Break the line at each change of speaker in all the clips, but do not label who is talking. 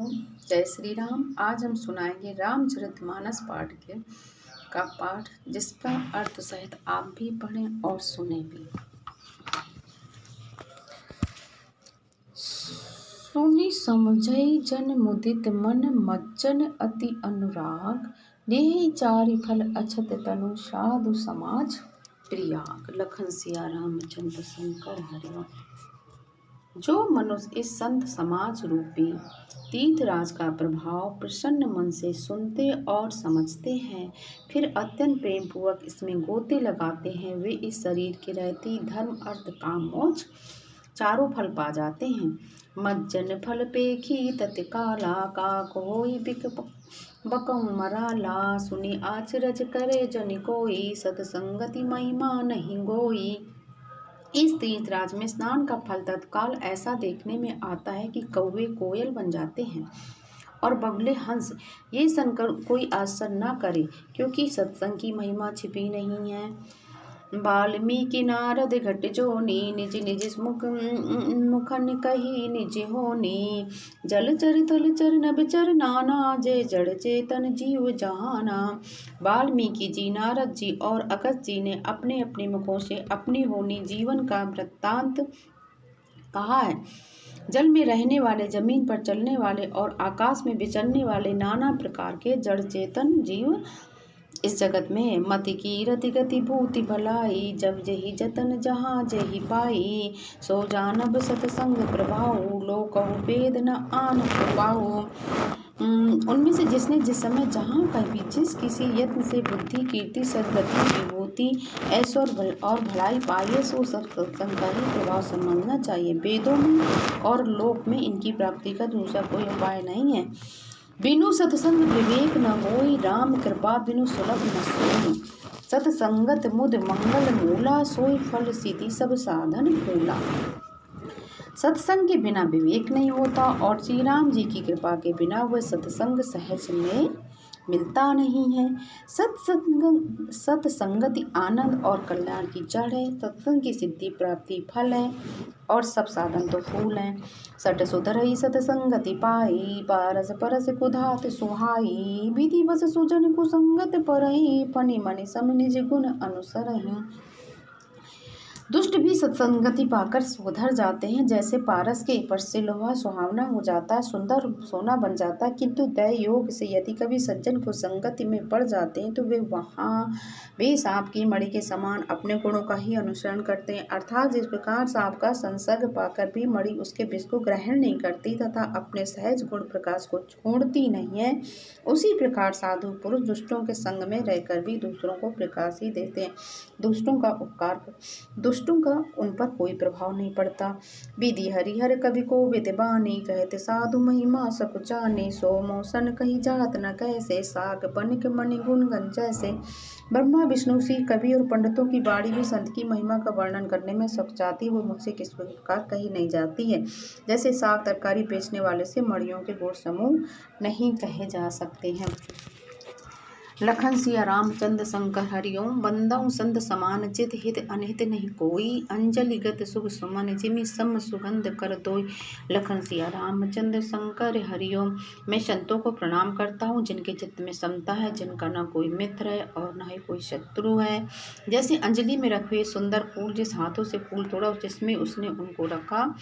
हरिओम। जय श्री राम। आज हम सुनाएंगे रामचरितमानस का पाठ, जिसका अर्थ सहित आप भी पढ़ें और सुने भी। सुनि समझै जन मुदित मन, मज्जन अति अनुराग। देहि चारि फल अछत तनु, साधु समाज प्रियाग। लखन सिया रामचंद्र शंकर हरिओम। जो मनुष्य इस संत समाज रूपी तीर्थराज का प्रभाव प्रसन्न मन से सुनते और समझते हैं, फिर अत्यंत प्रेम पूर्वक इसमें गोते लगाते हैं, वे इस शरीर के रहते धर्म अर्थ काम मोक्ष चारों फल पा जाते हैं। मज्जन फल पेखी तत्काला, काक होई बिक बकहु मराला। सुनि आचरज करे जन कोई, सतसंगति महिमा नहीं गोई। इस तीर्थराज में स्नान का फल तत्काल ऐसा देखने में आता है कि कौवे कोयल बन जाते हैं और बगुले हंस। ये सुनकर कोई आश्चर्य न करे, क्योंकि सत्संग की महिमा छिपी नहीं है। वाल्मीकि नारद घट जोनी, निज निज मुखन कही निज होनी। जलचर थलचर नभचर नाना, जय जड़ चेतन जीव जहाना। वाल्मीकि जी, नारद जी और अगस्त्य जी ने अपने अपने मुखों से अपनी होनी जीवन का वृत्तांत कहा है। जल में रहने वाले, जमीन पर चलने वाले और आकाश में विचरने वाले नाना प्रकार के जड़ चेतन जीव इस जगत में। मति की रति गति भूति भलाई, जब जही जतन जहाँ जही पाई। सो जानब सतसंग प्रभाऊ, लोकहु वेद न आन पाऊ। उनमें से जिसने जिस समय जहाँ कभी जिस किसी यत्न से बुद्धि कीर्ति सद्गति विभूति ऐश्वर्य और भलाई पाइए, सो सत्संग का ही प्रभाव समझना चाहिए। वेदों में और लोक में इनकी प्राप्ति का दूसरा कोई उपाय नहीं है। बिनु सत्संग विवेक न होई, राम कृपा बिनु सुलभ न सोई। सत्संगत मुद मंगल मूला, सोई फल सिद्धि सब साधन फूला। सत्संग के बिना विवेक नहीं होता और श्री राम जी की कृपा के बिना वह सत्संग सहज में मिलता नहीं है। सत्संगति आनंद और कल्याण की जड़ है। सत्संग की सिद्धि प्राप्ति फल है और सब साधन तो फूल हैं। सट सुधरई सत्संगति पाई, पारस परस कुधात सुहाई। विधि बस सुजन कुसंगत परहि, फनि मनि सम निज गुण अनुसरहि। दुष्ट भी सत्संगति पाकर सुधर जाते हैं। जैसे पारस के स्पर्श से लोहा सुहावना हो जाता है, सुंदर सोना बन जाता है, किंतु दय योग से यदि कभी सज्जन को संगति में पड़ जाते हैं तो वे सांप की मणि के समान अपने गुणों का ही अनुसरण करते हैं। अर्थात जिस प्रकार सांप का संसर्ग पाकर भी मणि उसके विष को ग्रहण नहीं करती तथा अपने सहज गुण प्रकाश को छोड़ती नहीं है, उसी प्रकार साधु पुरुष दुष्टों के संग में रहकर भी दूसरों को प्रकाश ही देते हैं। दुष्टों का उन पर कोई प्रभाव नहीं पड़ता। विधि हरिहर कवि को विद्वानी, कहते साधु महिमा सकुचानी। सो मोसन कही जात न कैसे, साग बनिक मणि गुण गण जैसे। ब्रह्मा विष्णु श्री कवि और पंडितों की वाणी भी संत की महिमा का वर्णन करने में सकुचाती, वो मुझसे किस प्रकार कही नहीं जाती है। जैसे साग तरकारी बेचने वाले से मणियों के गुण समूह नहीं कहे जा सकते हैं। लखन सिया रामचंद्र शंकर हरिओम। बंदऊ संत समान, चित हित अनहित नहीं कोई। अंजलि गत शुभ सुमन, जिमि सम सुगंध कर दोई। लखन सिया रामचंद्र शंकर हरिओम। मैं संतों को प्रणाम करता हूँ, जिनके चित्त में समता है, जिनका न कोई मित्र है और न ही कोई शत्रु है। जैसे अंजलि में रखे सुंदर फूल जिस हाथों से फूल तोड़ा जिसमें उसने उनको रखा,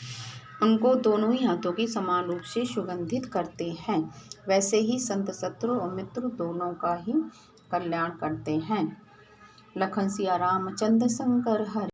उनको दोनों ही हाथों की समान रूप से सुगंधित करते हैं, वैसे ही संत शत्रु और मित्र दोनों का ही कल्याण करते हैं। लखन सिया रामचंद्र शंकर हरि।